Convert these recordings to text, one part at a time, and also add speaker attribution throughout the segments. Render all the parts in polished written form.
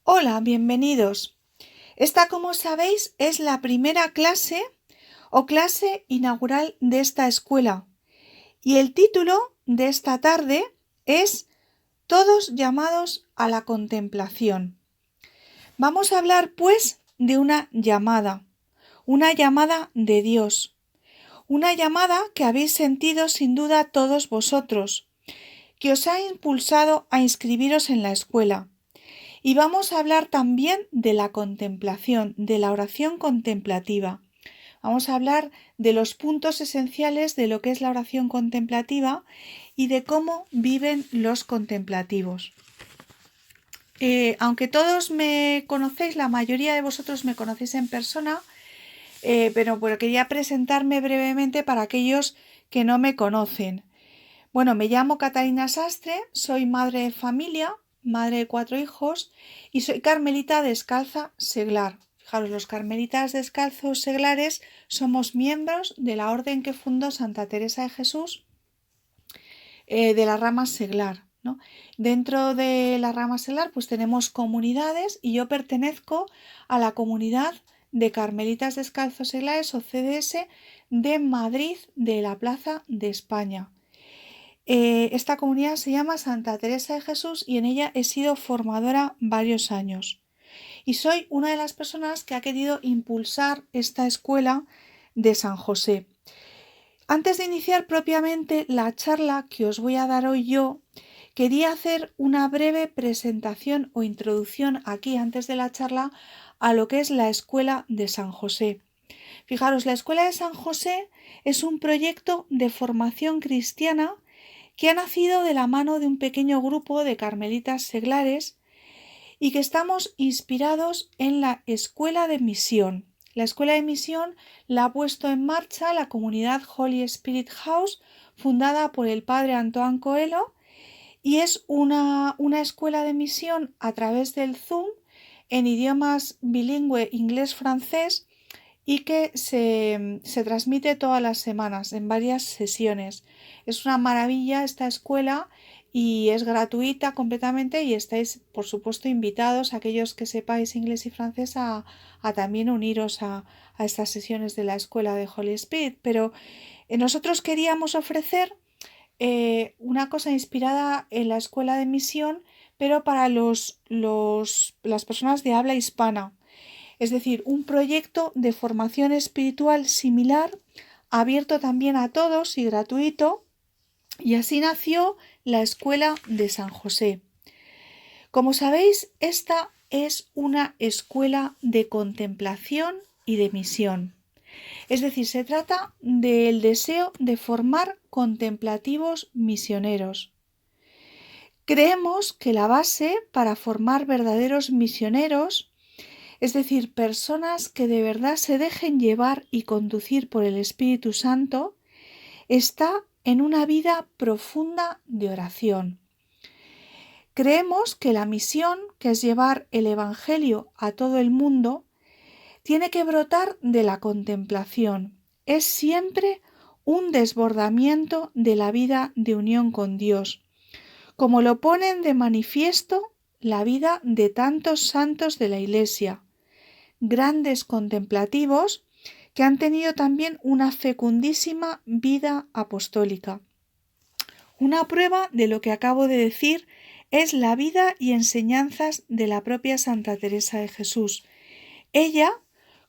Speaker 1: Hola, bienvenidos. Esta, como sabéis, es la primera clase o clase inaugural de esta escuela y el título de esta tarde es Todos llamados a la contemplación. Vamos a hablar, pues, de una llamada de Dios, una llamada que habéis sentido sin duda todos vosotros, que os ha impulsado a inscribiros en la escuela. Y vamos a hablar también de la contemplación, de la oración contemplativa. Vamos a hablar de los puntos esenciales de lo que es la oración contemplativa y de cómo viven los contemplativos. Aunque todos me conocéis, la mayoría de vosotros me conocéis en persona, pero quería presentarme brevemente para aquellos que no me conocen. Bueno, me llamo Catalina Sastre, soy madre de familia, madre de 4 hijos y soy carmelita descalza seglar. Fijaros, los carmelitas descalzos seglares somos miembros de la orden que fundó Santa Teresa de Jesús, de la rama seglar, ¿no? Dentro de la rama seglar pues tenemos comunidades y yo pertenezco a la comunidad de carmelitas descalzos seglares o CDS de Madrid, de la Plaza de España. Esta comunidad se llama Santa Teresa de Jesús y en ella he sido formadora varios años. Y soy una de las personas que ha querido impulsar esta escuela de San José. Antes de iniciar propiamente la charla que os voy a dar hoy yo, quería hacer una breve presentación o introducción aquí antes de la charla a lo que es la escuela de San José. Fijaros, la escuela de San José es un proyecto de formación cristiana que ha nacido de la mano de un pequeño grupo de carmelitas seglares y que estamos inspirados en la escuela de misión. La escuela de misión la ha puesto en marcha la comunidad Holy Spirit House, fundada por el padre Antoine Coelho, y es una escuela de misión a través del Zoom en idiomas bilingüe inglés-francés y que se transmite todas las semanas en varias sesiones. Es una maravilla esta escuela y es gratuita completamente y estáis, por supuesto, invitados, aquellos que sepáis inglés y francés, a también uniros a estas sesiones de la escuela de Holy Spirit. Pero nosotros queríamos ofrecer una cosa inspirada en la escuela de misión, pero para las personas de habla hispana. Es decir, un proyecto de formación espiritual similar, abierto también a todos y gratuito, y así nació la Escuela de San José. Como sabéis, esta es una escuela de contemplación y de misión. Es decir, se trata del deseo de formar contemplativos misioneros. Creemos que la base para formar verdaderos misioneros, es decir, personas que de verdad se dejen llevar y conducir por el Espíritu Santo, está en una vida profunda de oración. Creemos que la misión, que es llevar el Evangelio a todo el mundo, tiene que brotar de la contemplación. Es siempre un desbordamiento de la vida de unión con Dios, como lo ponen de manifiesto la vida de tantos santos de la Iglesia, grandes contemplativos que han tenido también una fecundísima vida apostólica. Una prueba de lo que acabo de decir es la vida y enseñanzas de la propia Santa Teresa de Jesús. Ella,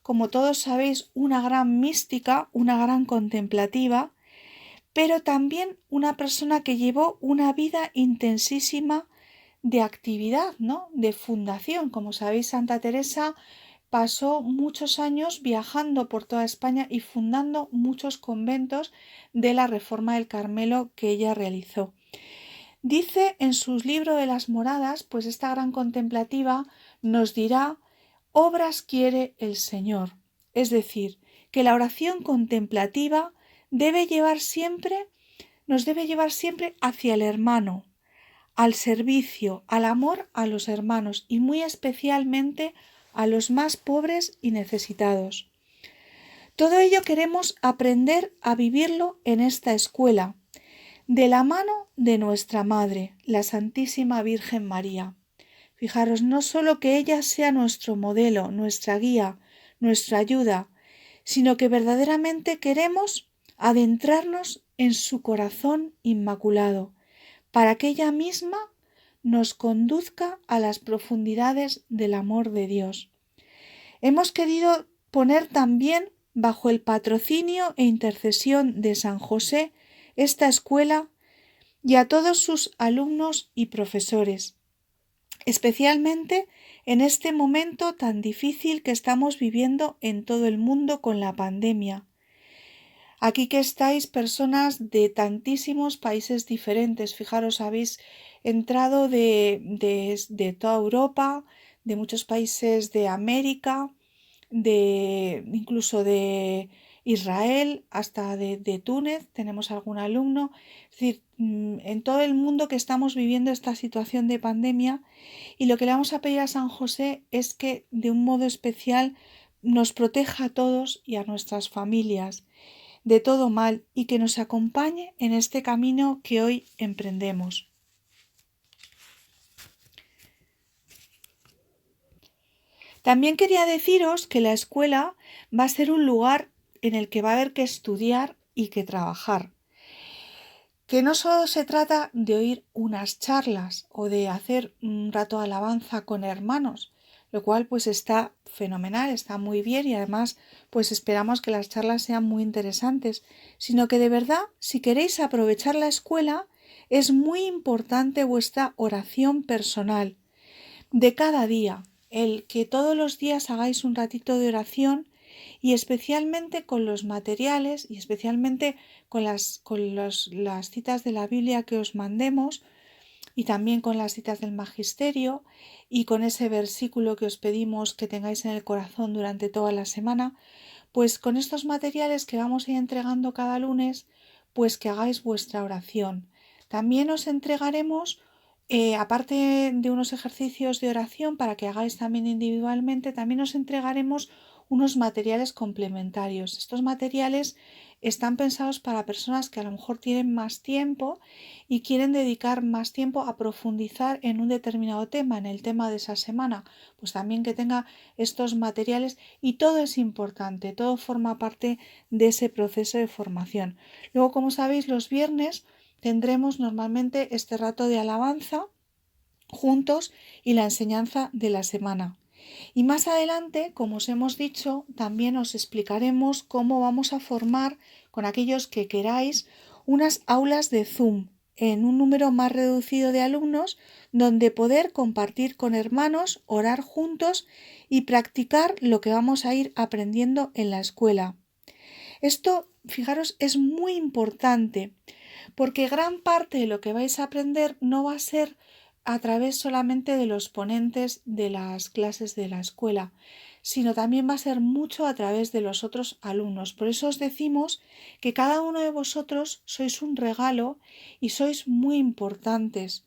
Speaker 1: como todos sabéis, una gran mística, una gran contemplativa, pero también una persona que llevó una vida intensísima de actividad, ¿no? De fundación. Como sabéis, Santa Teresa pasó muchos años viajando por toda España y fundando muchos conventos de la Reforma del Carmelo que ella realizó. Dice en sus libros de las moradas, pues esta gran contemplativa nos dirá: obras quiere el Señor. Es decir, que la oración contemplativa nos debe llevar siempre hacia el hermano, al servicio, al amor a los hermanos y muy especialmente a los más pobres y necesitados. Todo ello queremos aprender a vivirlo en esta escuela, de la mano de nuestra Madre, la Santísima Virgen María. Fijaros, no solo que ella sea nuestro modelo, nuestra guía, nuestra ayuda, sino que verdaderamente queremos adentrarnos en su corazón inmaculado, para que ella misma nos conduzca a las profundidades del amor de Dios. Hemos querido poner también bajo el patrocinio e intercesión de San José esta escuela y a todos sus alumnos y profesores, especialmente en este momento tan difícil que estamos viviendo en todo el mundo con la pandemia. Aquí que estáis personas de tantísimos países diferentes, fijaros, habéis entrado de toda Europa, de muchos países de América, incluso de Israel, hasta de Túnez, tenemos algún alumno. Es decir, en todo el mundo que estamos viviendo esta situación de pandemia, y lo que le vamos a pedir a San José es que de un modo especial nos proteja a todos y a nuestras familias de todo mal y que nos acompañe en este camino que hoy emprendemos. También quería deciros que la escuela va a ser un lugar en el que va a haber que estudiar y que trabajar. Que no solo se trata de oír unas charlas o de hacer un rato de alabanza con hermanos, lo cual pues está fenomenal, está muy bien y además pues esperamos que las charlas sean muy interesantes, sino que de verdad, si queréis aprovechar la escuela, es muy importante vuestra oración personal de cada día, el que todos los días hagáis un ratito de oración y especialmente con los materiales y especialmente con las citas de la Biblia que os mandemos y también con las citas del Magisterio y con ese versículo que os pedimos que tengáis en el corazón durante toda la semana, pues con estos materiales que vamos a ir entregando cada lunes, pues que hagáis vuestra oración. También os entregaremos, aparte de unos ejercicios de oración para que hagáis también individualmente, también os entregaremos unos materiales complementarios. Estos materiales están pensados para personas que a lo mejor tienen más tiempo y quieren dedicar más tiempo a profundizar en un determinado tema, en el tema de esa semana, pues también que tenga estos materiales y todo es importante, todo forma parte de ese proceso de formación. Luego, como sabéis, los viernes tendremos normalmente este rato de alabanza juntos y la enseñanza de la semana. Y más adelante, como os hemos dicho, también os explicaremos cómo vamos a formar con aquellos que queráis unas aulas de Zoom en un número más reducido de alumnos donde poder compartir con hermanos, orar juntos y practicar lo que vamos a ir aprendiendo en la escuela. Esto, fijaros, es muy importante porque gran parte de lo que vais a aprender no va a ser a través solamente de los ponentes de las clases de la escuela, sino también va a ser mucho a través de los otros alumnos. Por eso os decimos que cada uno de vosotros sois un regalo y sois muy importantes,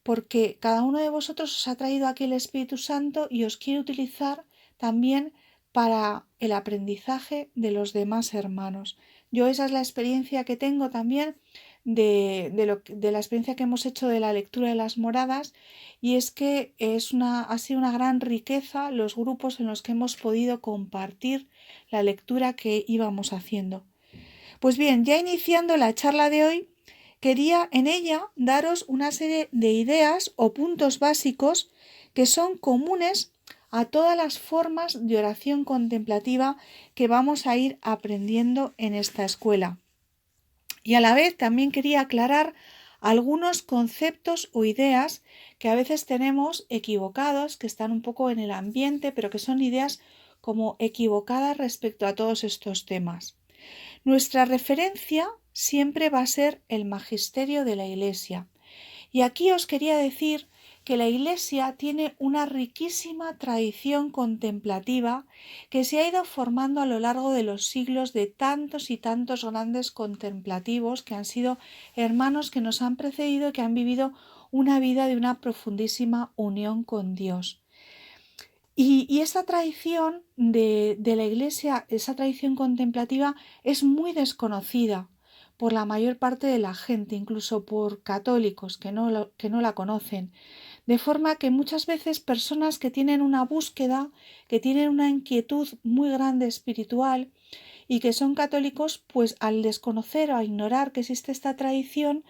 Speaker 1: porque cada uno de vosotros os ha traído aquí el Espíritu Santo y os quiere utilizar también para el aprendizaje de los demás hermanos. Yo esa es la experiencia que tengo también de la experiencia que hemos hecho de la lectura de las moradas, y es que ha sido una gran riqueza los grupos en los que hemos podido compartir la lectura que íbamos haciendo. Pues bien, ya iniciando la charla de hoy, quería en ella daros una serie de ideas o puntos básicos que son comunes a todas las formas de oración contemplativa que vamos a ir aprendiendo en esta escuela. Y a la vez también quería aclarar algunos conceptos o ideas que a veces tenemos equivocados, que están un poco en el ambiente, pero que son ideas como equivocadas respecto a todos estos temas. Nuestra referencia siempre va a ser el magisterio de la Iglesia. Y aquí os quería decir que la Iglesia tiene una riquísima tradición contemplativa que se ha ido formando a lo largo de los siglos de tantos y tantos grandes contemplativos que han sido hermanos que nos han precedido y que han vivido una vida de una profundísima unión con Dios. Y esa tradición de la Iglesia, esa tradición contemplativa, es muy desconocida por la mayor parte de la gente, incluso por católicos que no la conocen. De forma que muchas veces personas que tienen una búsqueda, que tienen una inquietud muy grande espiritual y que son católicos, pues al desconocer o a ignorar que existe esta tradición,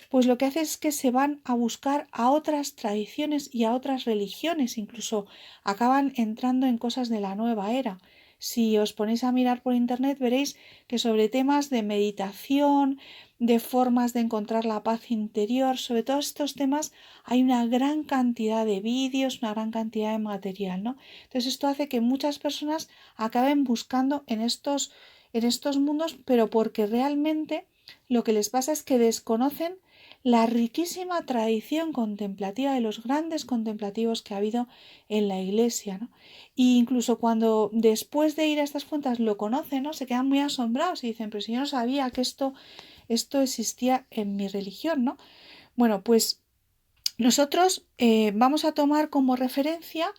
Speaker 1: pues lo que hace es que se van a buscar a otras tradiciones y a otras religiones, incluso acaban entrando en cosas de la nueva era. Si os ponéis a mirar por internet veréis que sobre temas de meditación, de formas de encontrar la paz interior, sobre todos estos temas hay una gran cantidad de vídeos, una gran cantidad de material, ¿no? Entonces esto hace que muchas personas acaben buscando en estos mundos, pero porque realmente lo que les pasa es que desconocen la riquísima tradición contemplativa de los grandes contemplativos que ha habido en la Iglesia, ¿no? Y incluso cuando después de ir a estas fuentes lo conocen, ¿no? Se quedan muy asombrados y dicen, pero si yo no sabía que esto existía en mi religión, ¿no? Bueno, pues nosotros vamos a tomar como referencia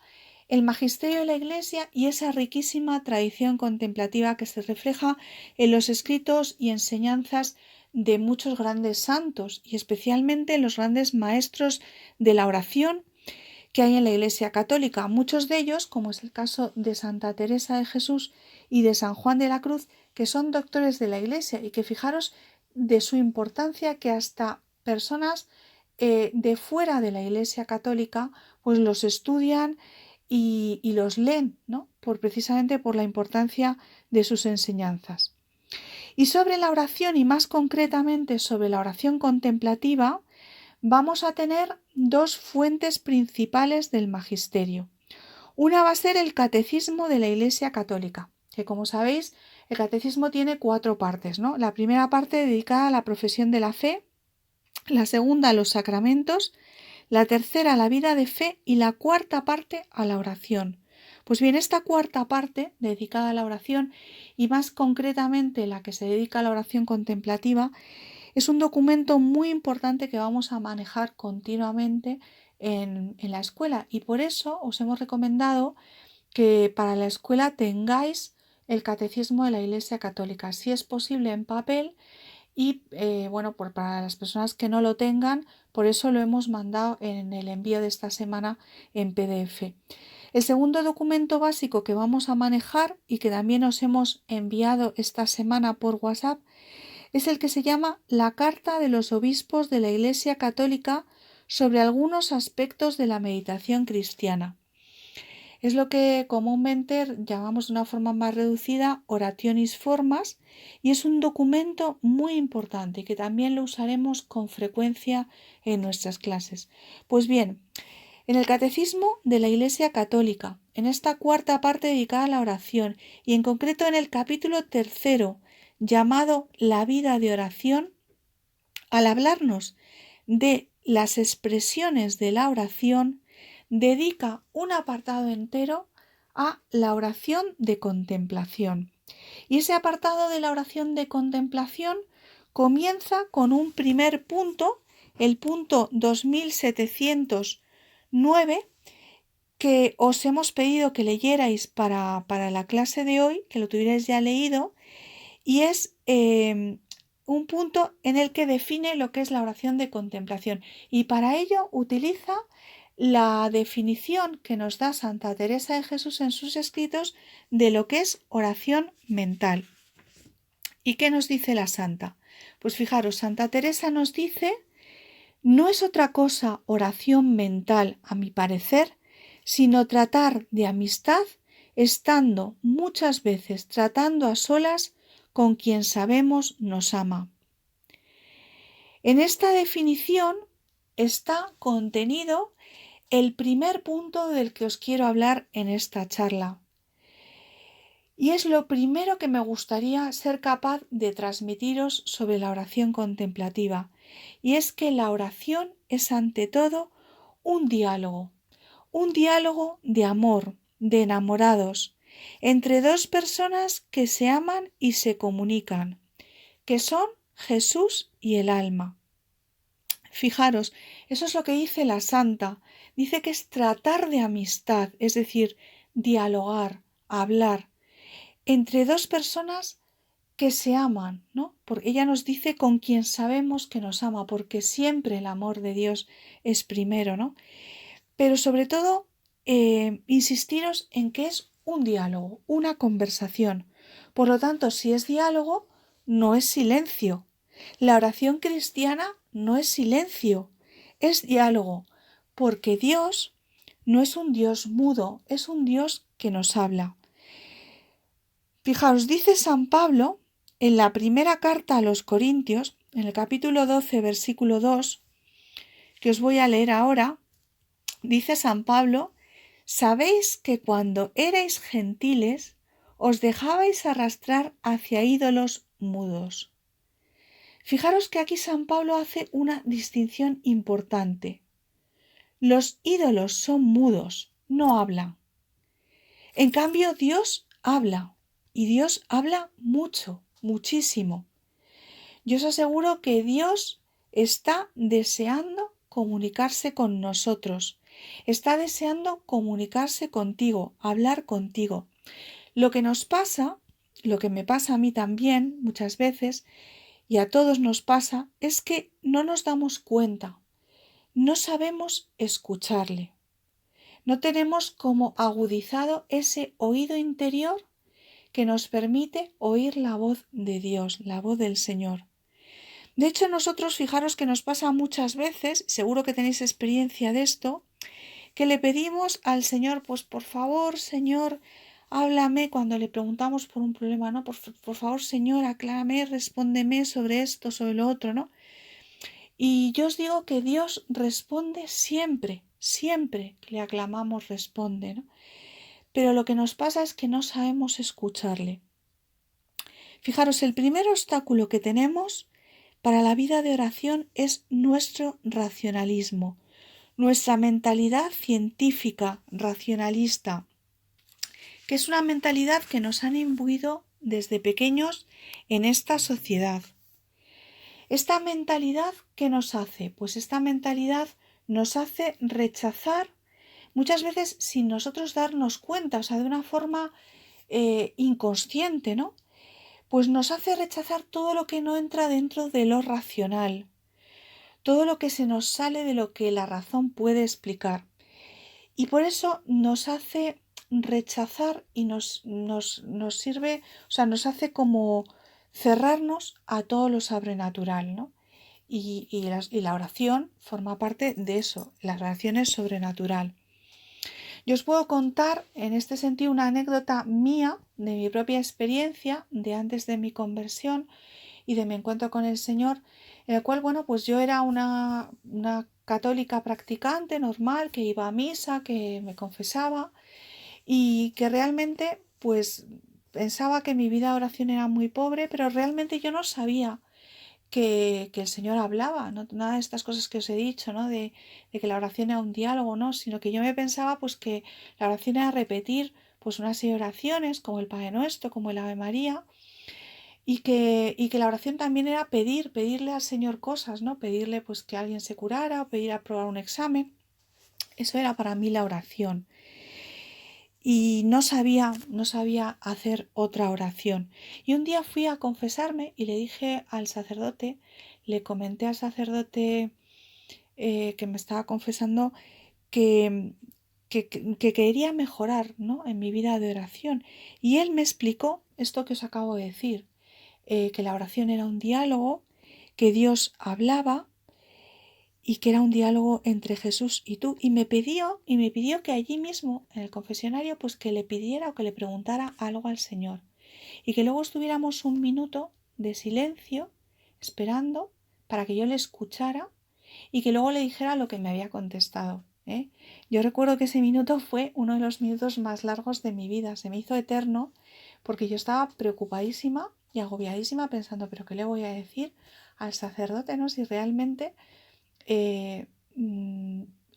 Speaker 1: el magisterio de la Iglesia y esa riquísima tradición contemplativa que se refleja en los escritos y enseñanzas de muchos grandes santos y especialmente en los grandes maestros de la oración que hay en la Iglesia católica. Muchos de ellos, como es el caso de Santa Teresa de Jesús y de San Juan de la Cruz, que son doctores de la Iglesia y que fijaros de su importancia que hasta personas de fuera de la Iglesia católica pues los estudian y los leen, ¿no? Precisamente por la importancia de sus enseñanzas. Y sobre la oración y más concretamente sobre la oración contemplativa, vamos a tener dos fuentes principales del magisterio. Una va a ser el Catecismo de la Iglesia Católica, que como sabéis, el Catecismo tiene 4 partes, ¿no? La primera parte dedicada a la profesión de la fe, la segunda a los sacramentos, la tercera a la vida de fe y la cuarta parte a la oración. Pues bien, esta cuarta parte dedicada a la oración y más concretamente la que se dedica a la oración contemplativa es un documento muy importante que vamos a manejar continuamente en la escuela y por eso os hemos recomendado que para la escuela tengáis el Catecismo de la Iglesia Católica, si es posible en papel y para las personas que no lo tengan, por eso lo hemos mandado en el envío de esta semana en PDF. El segundo documento básico que vamos a manejar y que también os hemos enviado esta semana por WhatsApp es el que se llama la Carta de los Obispos de la Iglesia Católica sobre algunos aspectos de la meditación cristiana. Es lo que comúnmente llamamos de una forma más reducida Orationis Formas y es un documento muy importante que también lo usaremos con frecuencia en nuestras clases. Pues bien, en el Catecismo de la Iglesia Católica, en esta cuarta parte dedicada a la oración y en concreto en el capítulo 3 llamado La vida de oración, al hablarnos de las expresiones de la oración, dedica un apartado entero a la oración de contemplación. Y ese apartado de la oración de contemplación comienza con un primer punto, el punto 2709, que os hemos pedido que leyerais para la clase de hoy, que lo tuvierais ya leído, y es un punto en el que define lo que es la oración de contemplación y para ello utiliza la definición que nos da Santa Teresa de Jesús en sus escritos de lo que es oración mental. ¿Y qué nos dice la santa? Pues fijaros, Santa Teresa nos dice, no es otra cosa oración mental, a mi parecer, sino tratar de amistad, estando muchas veces tratando a solas con quien sabemos nos ama. En esta definición está contenido el primer punto del que os quiero hablar en esta charla. Y es lo primero que me gustaría ser capaz de transmitiros sobre la oración contemplativa. Y es que la oración es ante todo un diálogo de amor, de enamorados, entre dos personas que se aman y se comunican, que son Jesús y el alma. Fijaros, eso es lo que dice la santa. Dice que es tratar de amistad, es decir, dialogar, hablar, entre dos personas que se aman, ¿no? Porque ella nos dice con quien sabemos que nos ama, porque siempre el amor de Dios es primero, ¿no? pero sobre todo insistiros en que es un diálogo, una conversación. Por lo tanto, si es diálogo, no es silencio. La oración cristiana no es silencio, es diálogo, porque Dios no es un Dios mudo, es un Dios que nos habla. Fijaos, dice San Pablo en la primera carta a los Corintios, en el capítulo 12, versículo 2, que os voy a leer ahora, dice San Pablo: sabéis que cuando erais gentiles os dejabais arrastrar hacia ídolos mudos. Fijaros que aquí San Pablo hace una distinción importante. Los ídolos son mudos, no hablan. En cambio, Dios habla, y Dios habla mucho, muchísimo. Yo os aseguro que Dios está deseando comunicarse con nosotros, está deseando comunicarse contigo, hablar contigo. Lo que nos pasa, lo que me pasa a mí también muchas veces, y a todos nos pasa, es que no nos damos cuenta, no sabemos escucharle, no tenemos como agudizado ese oído interior que nos permite oír la voz de Dios, la voz del Señor. De hecho, nosotros, fijaros que nos pasa muchas veces, seguro que tenéis experiencia de esto, que le pedimos al Señor, pues por favor, Señor, háblame cuando le preguntamos por un problema, ¿no? Por favor, Señor, aclárame, respóndeme sobre esto, sobre lo otro, ¿no? Y yo os digo que Dios responde siempre, siempre que le aclamamos responde, ¿no? Pero lo que nos pasa es que no sabemos escucharle. Fijaros, el primer obstáculo que tenemos para la vida de oración es nuestro racionalismo, nuestra mentalidad científica, racionalista, que es una mentalidad que nos han imbuido desde pequeños en esta sociedad. ¿Esta mentalidad qué nos hace? Pues esta mentalidad nos hace rechazar muchas veces sin nosotros darnos cuenta, o sea, de una forma inconsciente, ¿no? Pues nos hace rechazar todo lo que no entra dentro de lo racional, todo lo que se nos sale de lo que la razón puede explicar. Y por eso nos hace rechazar y nos sirve, o sea, nos hace como cerrarnos a todo lo sobrenatural, ¿no? Y la oración forma parte de eso, la oración es sobrenatural. Yo os puedo contar en este sentido una anécdota mía, de mi propia experiencia, de antes de mi conversión y de mi encuentro con el Señor, en el cual, bueno, pues yo era una católica practicante normal, que iba a misa, que me confesaba y que realmente, pues, pensaba que mi vida de oración era muy pobre, pero realmente yo no sabía que el Señor hablaba, ¿no? Nada de estas cosas que os he dicho, ¿no? De que la oración era un diálogo, ¿no? Sino que yo me pensaba pues que la oración era repetir pues una serie de oraciones como el Padre Nuestro, como el Ave María, y que la oración también era pedirle al Señor cosas, ¿no? Pedirle pues que alguien se curara o pedir aprobar un examen. Eso era para mí la oración. Y no sabía hacer otra oración. Y un día fui a confesarme y le dije al sacerdote, le comenté al sacerdote que me estaba confesando que, que quería mejorar, ¿no? En mi vida de oración. Y él me explicó esto que os acabo de decir, que la oración era un diálogo, que Dios hablaba y que era un diálogo entre Jesús y tú. Y me pidió que allí mismo, en el confesionario, pues que le pidiera o que le preguntara algo al Señor. Y que luego estuviéramos un minuto de silencio, esperando para que yo le escuchara y que luego le dijera lo que me había contestado. Yo recuerdo que ese minuto fue uno de los minutos más largos de mi vida. Se me hizo eterno porque yo estaba preocupadísima y agobiadísima pensando, pero ¿qué le voy a decir al sacerdote, no? Si realmente eh,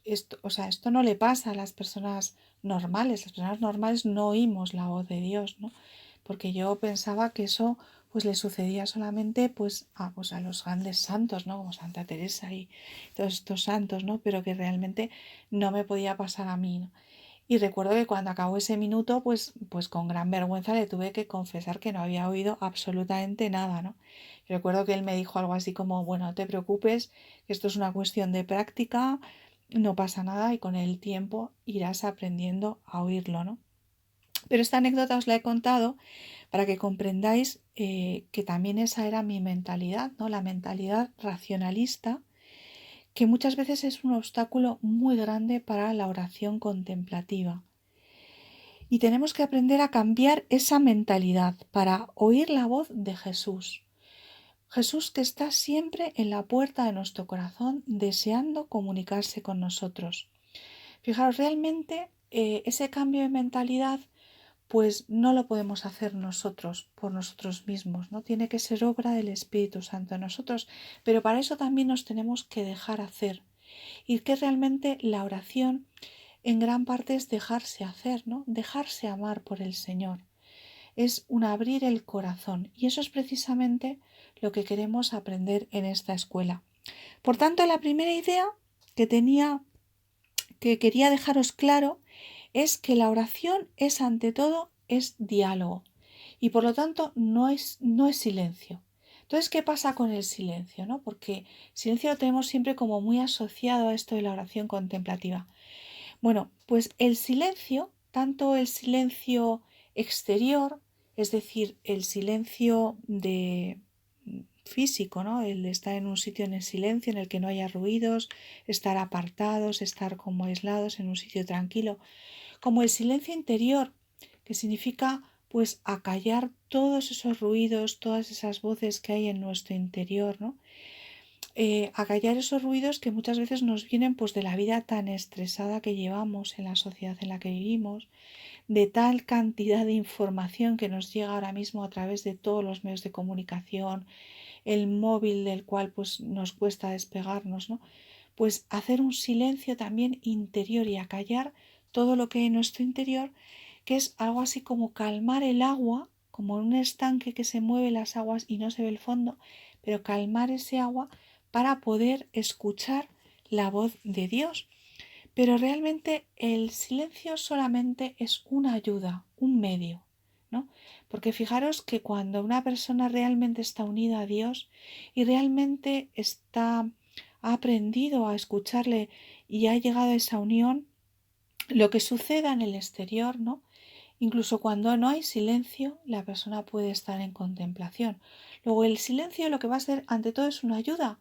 Speaker 1: esto no le pasa a las personas normales. Las personas normales no oímos la voz de Dios, ¿no? Porque yo pensaba que eso pues le sucedía solamente pues a los grandes santos, ¿no? Como Santa Teresa y todos estos santos, ¿no? Pero que realmente no me podía pasar a mí, ¿no? Y recuerdo que cuando acabó ese minuto, pues con gran vergüenza le tuve que confesar que no había oído absolutamente nada, ¿no? Y recuerdo que él me dijo algo así como, bueno, no te preocupes, que esto es una cuestión de práctica, no pasa nada y con el tiempo irás aprendiendo a oírlo, ¿no? Pero esta anécdota os la he contado para que comprendáis que también esa era mi mentalidad, ¿no? La mentalidad racionalista, que muchas veces es un obstáculo muy grande para la oración contemplativa. Y tenemos que aprender a cambiar esa mentalidad para oír la voz de Jesús. Jesús que está siempre en la puerta de nuestro corazón deseando comunicarse con nosotros. Fijaros, realmente ese cambio de mentalidad pues no lo podemos hacer nosotros por nosotros mismos, ¿no? Tiene que ser obra del Espíritu Santo en nosotros, pero para eso también nos tenemos que dejar hacer. Y que realmente la oración en gran parte es dejarse hacer, ¿no? Dejarse amar por el Señor. Es un abrir el corazón y eso es precisamente lo que queremos aprender en esta escuela. Por tanto, la primera idea que quería dejaros claro es que la oración es ante todo es diálogo y por lo tanto no es silencio. Entonces, ¿qué pasa con el silencio? ¿No? Porque silencio lo tenemos siempre como muy asociado a esto de la oración contemplativa. Bueno, pues el silencio, tanto el silencio exterior, es decir, el silencio de físico, ¿no? El de estar en un sitio en el silencio, en el que no haya ruidos, estar apartados, estar como aislados en un sitio tranquilo, como el silencio interior, que significa pues acallar todos esos ruidos, todas esas voces que hay en nuestro interior, ¿no? Acallar esos ruidos que muchas veces nos vienen pues de la vida tan estresada que llevamos en la sociedad en la que vivimos, de tal cantidad de información que nos llega ahora mismo a través de todos los medios de comunicación, el móvil del cual pues nos cuesta despegarnos, ¿no? Pues hacer un silencio también interior y acallar todo lo que hay en nuestro interior, que es algo así como calmar el agua, como en un estanque que se mueve las aguas y no se ve el fondo, pero calmar ese agua para poder escuchar la voz de Dios. Pero realmente el silencio solamente es una ayuda, un medio, ¿no? Porque fijaros que cuando una persona realmente está unida a Dios y realmente ha aprendido a escucharle y ha llegado a esa unión, lo que suceda en el exterior, ¿no? Incluso cuando no hay silencio, la persona puede estar en contemplación. Luego el silencio lo que va a ser ante todo es una ayuda.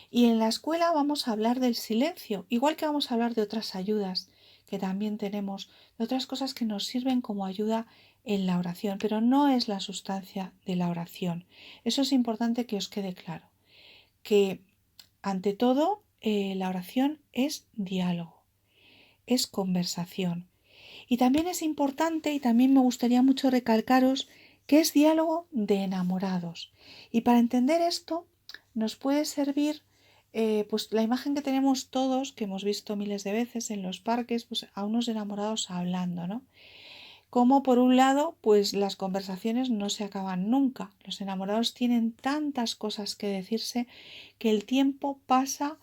Speaker 1: Y en la escuela vamos a hablar del silencio, igual que vamos a hablar de otras ayudas que también tenemos, de otras cosas que nos sirven como ayuda en la oración, pero no es la sustancia de la oración. Eso es importante que os quede claro, que ante todo la oración es diálogo, es conversación. Y también es importante y también me gustaría mucho recalcaros que es diálogo de enamorados. Y para entender esto nos puede servir pues la imagen que tenemos todos, que hemos visto miles de veces en los parques, pues a unos enamorados hablando, ¿no? Como por un lado, pues las conversaciones no se acaban nunca. Los enamorados tienen tantas cosas que decirse que el tiempo pasa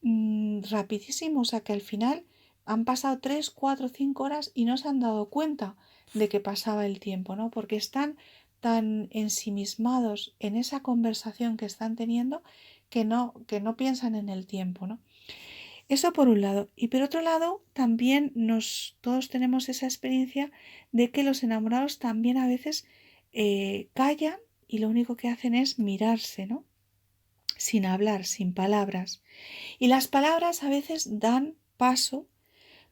Speaker 1: rapidísimo, o sea que al final han pasado 3, 4, 5 horas y no se han dado cuenta de que pasaba el tiempo, ¿no? Porque están tan ensimismados en esa conversación que están teniendo que no piensan en el tiempo, ¿no? Eso por un lado. Y por otro lado, también todos tenemos esa experiencia de que los enamorados también a veces callan y lo único que hacen es mirarse, ¿no? Sin hablar, sin palabras. Y las palabras a veces dan paso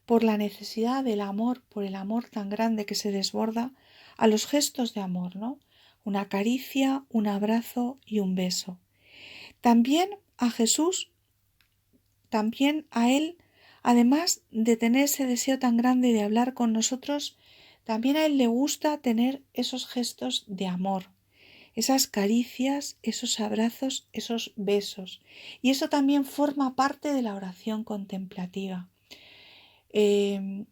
Speaker 1: por la necesidad del amor, por el amor tan grande que se desborda, a los gestos de amor, ¿no? Una caricia, un abrazo y un beso. También a Jesús, también a Él, además de tener ese deseo tan grande de hablar con nosotros, también a Él le gusta tener esos gestos de amor, esas caricias, esos abrazos, esos besos. Y eso también forma parte de la oración contemplativa. En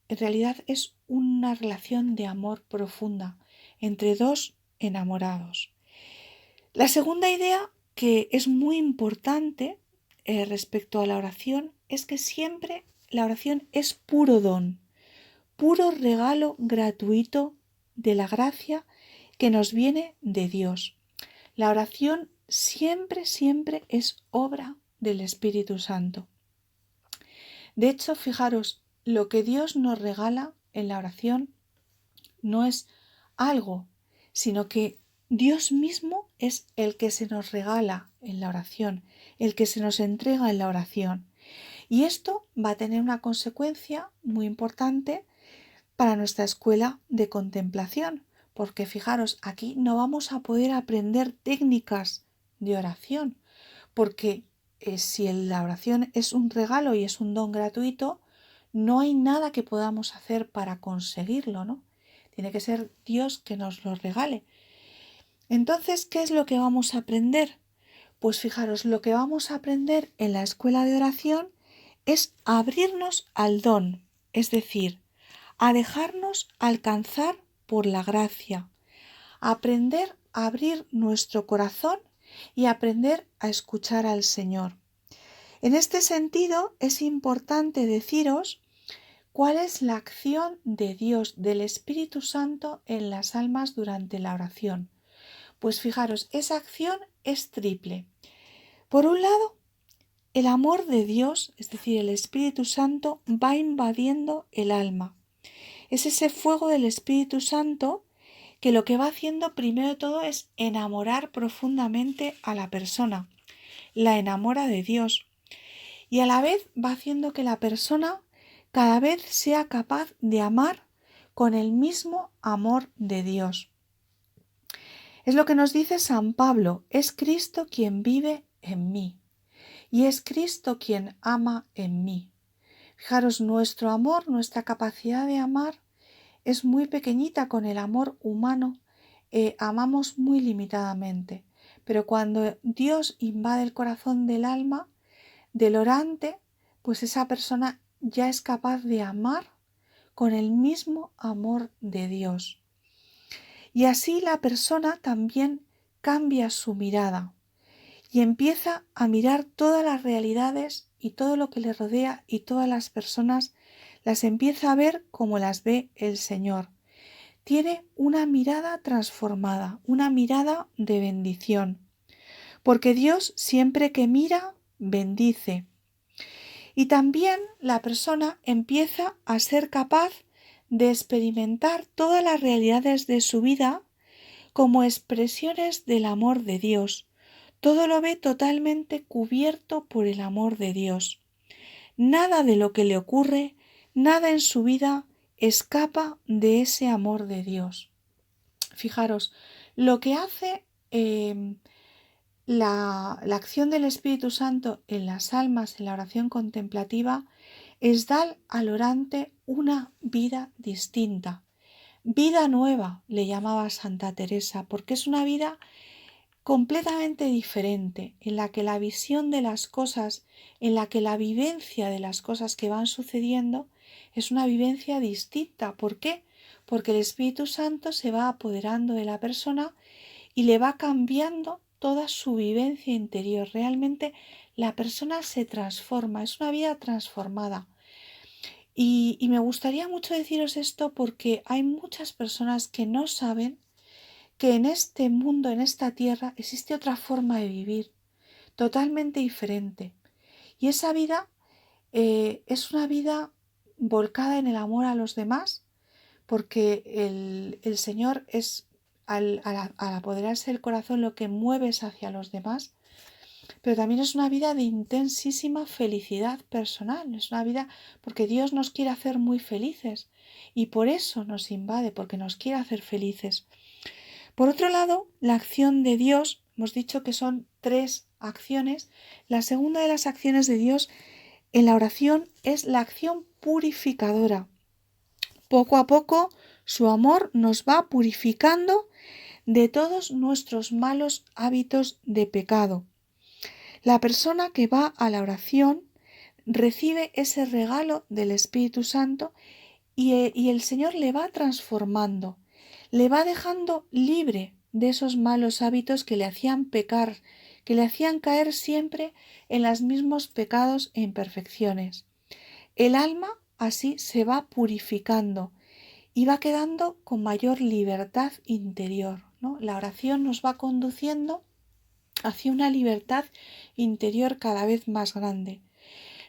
Speaker 1: realidad es una relación de amor profunda entre dos enamorados. La segunda idea, que es muy importante respecto a la oración, es que siempre la oración es puro don, puro regalo gratuito de la gracia que nos viene de Dios. La oración siempre, siempre es obra del Espíritu Santo. De hecho, fijaros, lo que Dios nos regala en la oración no es algo, sino que Dios mismo es el que se nos regala en la oración, el que se nos entrega en la oración. Y esto va a tener una consecuencia muy importante para nuestra escuela de contemplación, porque fijaros, aquí no vamos a poder aprender técnicas de oración, porque si la oración es un regalo y es un don gratuito, no hay nada que podamos hacer para conseguirlo, ¿no? Tiene que ser Dios que nos lo regale. Entonces, ¿qué es lo que vamos a aprender? Pues fijaros, lo que vamos a aprender en la escuela de oración es abrirnos al don, es decir, a dejarnos alcanzar por la gracia, a aprender a abrir nuestro corazón y aprender a escuchar al Señor. En este sentido, es importante deciros cuál es la acción de Dios, del Espíritu Santo en las almas durante la oración. Pues fijaros, esa acción es triple. Por un lado, el amor de Dios, es decir, el Espíritu Santo, va invadiendo el alma. Es ese fuego del Espíritu Santo que lo que va haciendo primero de todo es enamorar profundamente a la persona. La enamora de Dios. Y a la vez va haciendo que la persona cada vez sea capaz de amar con el mismo amor de Dios. Es lo que nos dice San Pablo, es Cristo quien vive en mí y es Cristo quien ama en mí. Fijaros, nuestro amor, nuestra capacidad de amar es muy pequeñita con el amor humano, amamos muy limitadamente, pero cuando Dios invade el corazón del alma, del orante, pues esa persona ya es capaz de amar con el mismo amor de Dios. Y así la persona también cambia su mirada y empieza a mirar todas las realidades y todo lo que le rodea y todas las personas las empieza a ver como las ve el Señor. Tiene una mirada transformada, una mirada de bendición, porque Dios siempre que mira, bendice. Y también la persona empieza a ser capaz de experimentar todas las realidades de su vida como expresiones del amor de Dios. Todo lo ve totalmente cubierto por el amor de Dios. Nada de lo que le ocurre, nada en su vida escapa de ese amor de Dios. Fijaros, lo que hace la acción del Espíritu Santo en las almas, en la oración contemplativa, es dar al orante una vida distinta. Vida nueva, le llamaba Santa Teresa, porque es una vida completamente diferente, en la que la visión de las cosas, en la que la vivencia de las cosas que van sucediendo es una vivencia distinta. ¿Por qué? Porque el Espíritu Santo se va apoderando de la persona y le va cambiando toda su vivencia interior. Realmente la persona se transforma, es una vida transformada. Y me gustaría mucho deciros esto porque hay muchas personas que no saben que en este mundo, en esta tierra, existe otra forma de vivir, totalmente diferente. Y esa vida es una vida volcada en el amor a los demás, porque el Señor es, al apoderarse del corazón, lo que mueves hacia los demás, pero también es una vida de intensísima felicidad personal, es una vida porque Dios nos quiere hacer muy felices y por eso nos invade, porque nos quiere hacer felices. Por otro lado, la acción de Dios, hemos dicho que son 3 acciones. La segunda de las acciones de Dios en la oración es la acción purificadora. Poco a poco su amor nos va purificando de todos nuestros malos hábitos de pecado. La persona que va a la oración recibe ese regalo del Espíritu Santo y el Señor le va transformando, le va dejando libre de esos malos hábitos que le hacían pecar, que le hacían caer siempre en los mismos pecados e imperfecciones. El alma así se va purificando y va quedando con mayor libertad interior, ¿no? La oración nos va conduciendo hacia una libertad interior cada vez más grande.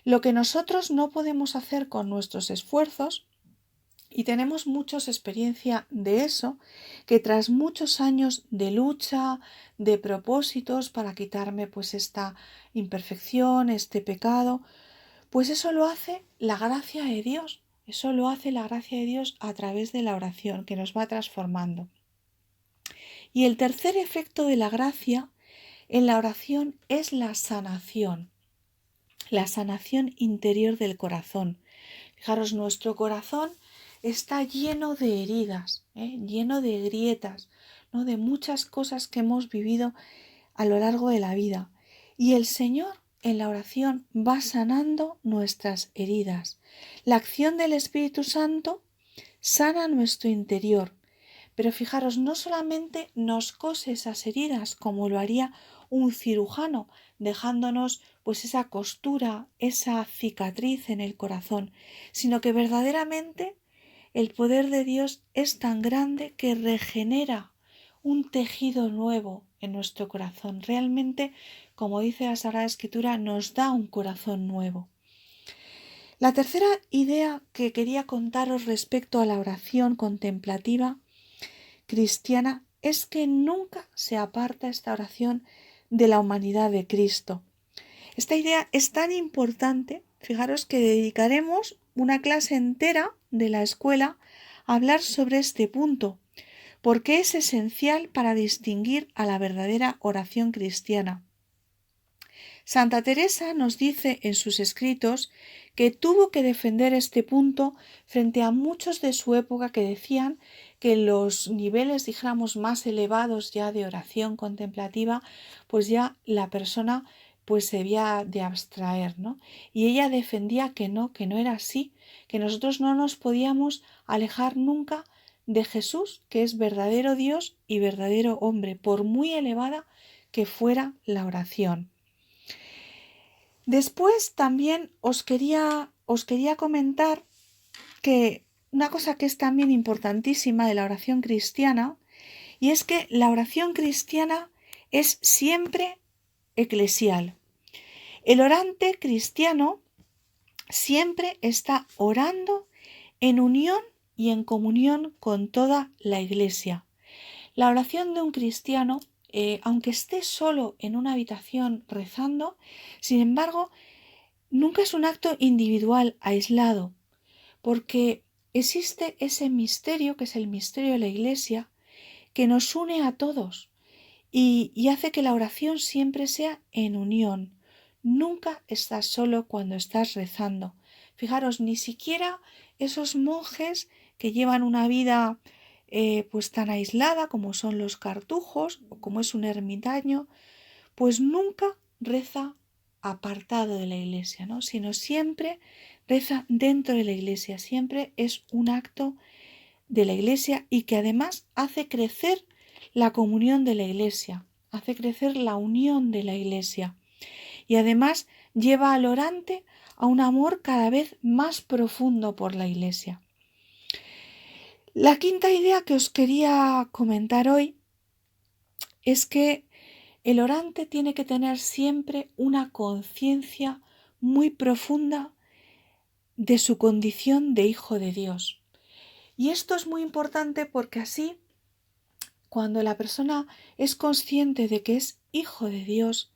Speaker 1: Lo que nosotros no podemos hacer con nuestros esfuerzos, y tenemos muchos experiencia de eso, que tras muchos años de lucha, de propósitos para quitarme pues esta imperfección, este pecado, pues eso lo hace la gracia de Dios. Eso lo hace la gracia de Dios a través de la oración, que nos va transformando. Y el tercer efecto de la gracia en la oración es la sanación interior del corazón. Fijaros, nuestro corazón está lleno de heridas, lleno de grietas, ¿no? De muchas cosas que hemos vivido a lo largo de la vida. Y el Señor en la oración va sanando nuestras heridas. La acción del Espíritu Santo sana nuestro interior. Pero fijaros, no solamente nos cose esas heridas como lo haría un cirujano, dejándonos pues esa costura, esa cicatriz en el corazón, sino que verdaderamente el poder de Dios es tan grande que regenera un tejido nuevo en nuestro corazón. Realmente, como dice la Sagrada Escritura, nos da un corazón nuevo. La tercera idea que quería contaros respecto a la oración contemplativa cristiana es que nunca se aparta esta oración de la humanidad de Cristo. Esta idea es tan importante, fijaros que dedicaremos una clase entera de la escuela a hablar sobre este punto, porque es esencial para distinguir a la verdadera oración cristiana. Santa Teresa nos dice en sus escritos que tuvo que defender este punto frente a muchos de su época que decían que los niveles, dijéramos, más elevados ya de oración contemplativa, pues ya la persona pues se debía de abstraer, ¿no? Y ella defendía que no era así, que nosotros no nos podíamos alejar nunca de Jesús, que es verdadero Dios y verdadero hombre, por muy elevada que fuera la oración. Después también os quería comentar que una cosa que es también importantísima de la oración cristiana, y es que la oración cristiana es siempre eclesial. El orante cristiano siempre está orando en unión y en comunión con toda la Iglesia. La oración de un cristiano, aunque esté solo en una habitación rezando, sin embargo, nunca es un acto individual, aislado, porque existe ese misterio, que es el misterio de la Iglesia, que nos une a todos y hace que la oración siempre sea en unión. Nunca estás solo cuando estás rezando. Fijaros, ni siquiera esos monjes que llevan una vida pues tan aislada como son los cartujos o como es un ermitaño, pues nunca reza apartado de la Iglesia, ¿no? Sino siempre reza dentro de la Iglesia, siempre es un acto de la Iglesia y que además hace crecer la comunión de la Iglesia, hace crecer la unión de la Iglesia y además lleva al orante a un amor cada vez más profundo por la Iglesia. La quinta idea que os quería comentar hoy es que el orante tiene que tener siempre una conciencia muy profunda de su condición de hijo de Dios. Y esto es muy importante porque así, cuando la persona es consciente de que es hijo de Dios,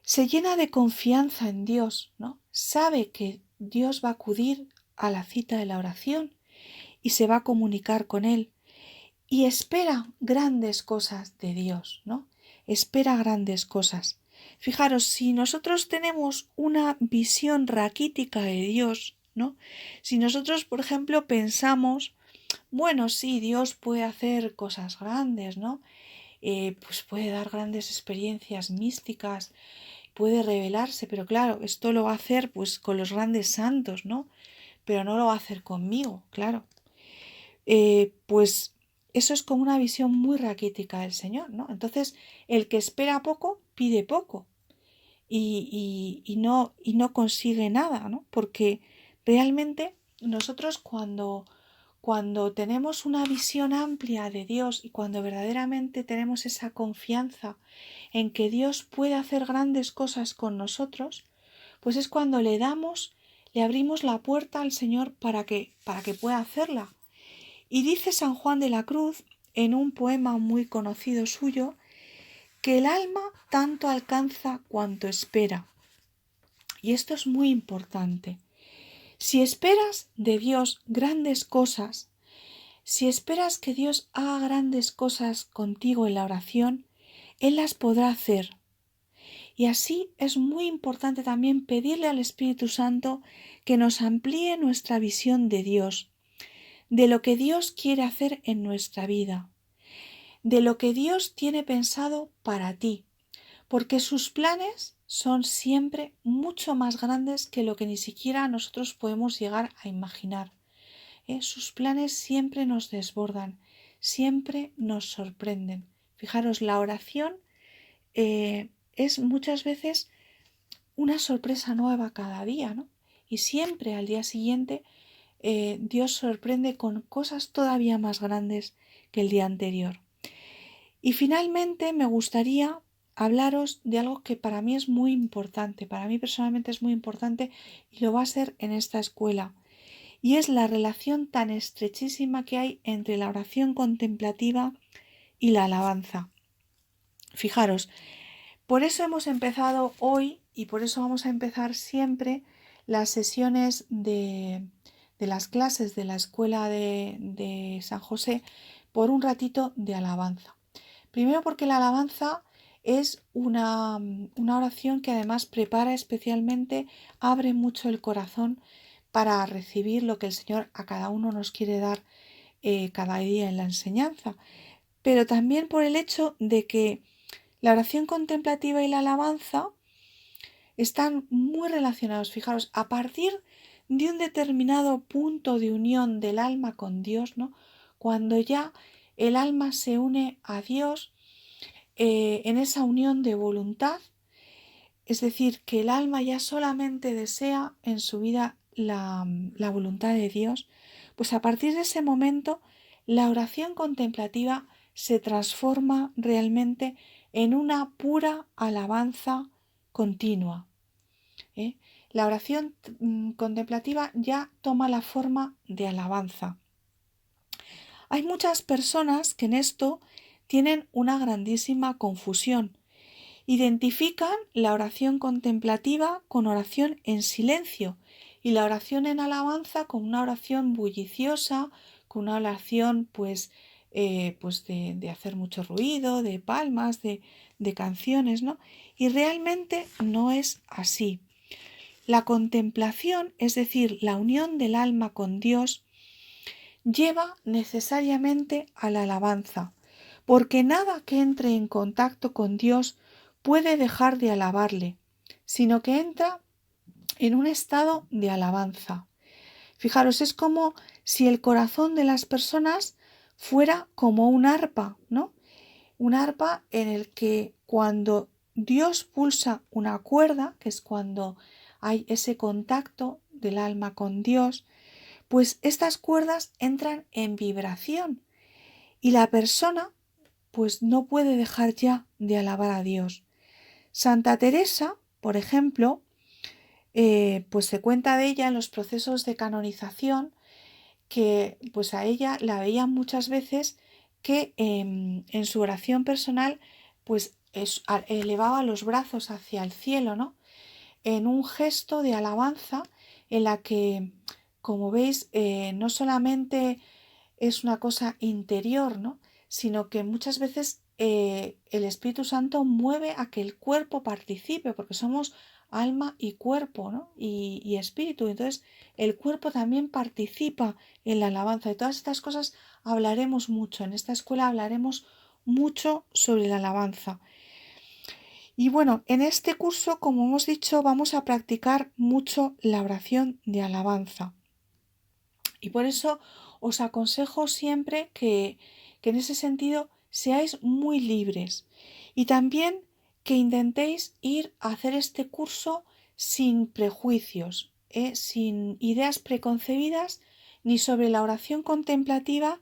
Speaker 1: se llena de confianza en Dios, ¿no? Sabe que Dios va a acudir a la cita de la oración y se va a comunicar con Él y espera grandes cosas de Dios, ¿no? Espera grandes cosas. Fijaros, si nosotros tenemos una visión raquítica de Dios, ¿no? Si nosotros, por ejemplo, pensamos, bueno, sí, Dios puede hacer cosas grandes, ¿no? Pues puede dar grandes experiencias místicas, puede revelarse, pero claro, esto lo va a hacer pues con los grandes santos, ¿no? Pero no lo va a hacer conmigo, claro. Pues eso es como una visión muy raquítica del Señor, ¿no? Entonces, el que espera poco, pide poco y no consigue nada, ¿no? Porque realmente nosotros cuando tenemos una visión amplia de Dios y cuando verdaderamente tenemos esa confianza en que Dios puede hacer grandes cosas con nosotros, pues es cuando le abrimos la puerta al Señor para que pueda hacerla. Y dice San Juan de la Cruz, en un poema muy conocido suyo, que el alma tanto alcanza cuanto espera. Y esto es muy importante. Si esperas de Dios grandes cosas, si esperas que Dios haga grandes cosas contigo en la oración, Él las podrá hacer. Y así es muy importante también pedirle al Espíritu Santo que nos amplíe nuestra visión de Dios, de lo que Dios quiere hacer en nuestra vida, de lo que Dios tiene pensado para ti, porque sus planes son siempre mucho más grandes que lo que ni siquiera nosotros podemos llegar a imaginar. Sus planes siempre nos desbordan, siempre nos sorprenden. Fijaros, la oración es muchas veces una sorpresa nueva cada día, ¿no? Y siempre al día siguiente Dios sorprende con cosas todavía más grandes que el día anterior. Y finalmente me gustaría hablaros de algo que para mí es muy importante, para mí personalmente es muy importante y lo va a ser en esta escuela. Y es la relación tan estrechísima que hay entre la oración contemplativa y la alabanza. Fijaros, por eso hemos empezado hoy y por eso vamos a empezar siempre las sesiones de las clases de la escuela de San José por un ratito de alabanza. Primero porque la alabanza es una oración que además prepara especialmente, abre mucho el corazón para recibir lo que el Señor a cada uno nos quiere dar cada día en la enseñanza, pero también por el hecho de que la oración contemplativa y la alabanza están muy relacionados. Fijaros, a partir de un determinado punto de unión del alma con Dios, ¿no? Cuando ya el alma se une a Dios en esa unión de voluntad, es decir, que el alma ya solamente desea en su vida la voluntad de Dios, pues a partir de ese momento la oración contemplativa se transforma realmente en una pura alabanza continua. La oración contemplativa ya toma la forma de alabanza. Hay muchas personas que en esto tienen una grandísima confusión. Identifican la oración contemplativa con oración en silencio y la oración en alabanza con una oración bulliciosa, con una oración pues de hacer mucho ruido, de palmas, de canciones, ¿no? Y realmente no es así. La contemplación, es decir, la unión del alma con Dios, lleva necesariamente a la alabanza, porque nada que entre en contacto con Dios puede dejar de alabarle, sino que entra en un estado de alabanza. Fijaros, es como si el corazón de las personas fuera como un arpa, ¿no? Un arpa en el que cuando Dios pulsa una cuerda, que es cuando hay ese contacto del alma con Dios, pues estas cuerdas entran en vibración y la persona pues no puede dejar ya de alabar a Dios. Santa Teresa, por ejemplo, pues se cuenta de ella en los procesos de canonización que pues a ella la veían muchas veces que en su oración personal pues elevaba los brazos hacia el cielo, ¿no? En un gesto de alabanza en la que, como veis, no solamente es una cosa interior, ¿no? Sino que muchas veces el Espíritu Santo mueve a que el cuerpo participe, porque somos alma y cuerpo, ¿no? Y espíritu. Entonces, el cuerpo también participa en la alabanza. De todas estas cosas hablaremos mucho. En esta escuela hablaremos mucho sobre la alabanza. Y bueno, en este curso, como hemos dicho, vamos a practicar mucho la oración de alabanza. Y por eso os aconsejo siempre que en ese sentido seáis muy libres y también que intentéis ir a hacer este curso sin prejuicios, sin ideas preconcebidas ni sobre la oración contemplativa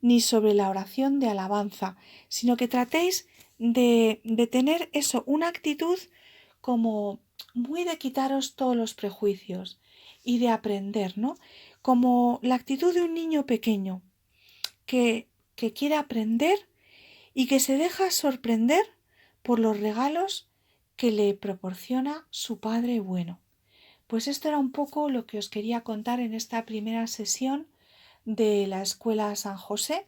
Speaker 1: ni sobre la oración de alabanza, sino que tratéis de tener eso, una actitud como muy de quitaros todos los prejuicios y de aprender, ¿no? Como la actitud de un niño pequeño que quiere aprender y que se deja sorprender por los regalos que le proporciona su padre bueno. Pues esto era un poco lo que os quería contar en esta primera sesión de la Escuela San José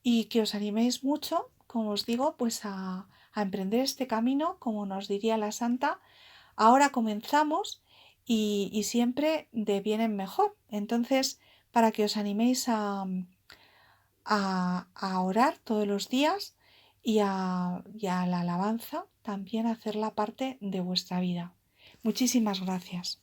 Speaker 1: y que os animéis mucho, como os digo, pues a emprender este camino, como nos diría la Santa. Ahora comenzamos y siempre de bien en mejor. Entonces, para que os animéis a orar todos los días y a la alabanza también hacerla parte de vuestra vida. Muchísimas gracias.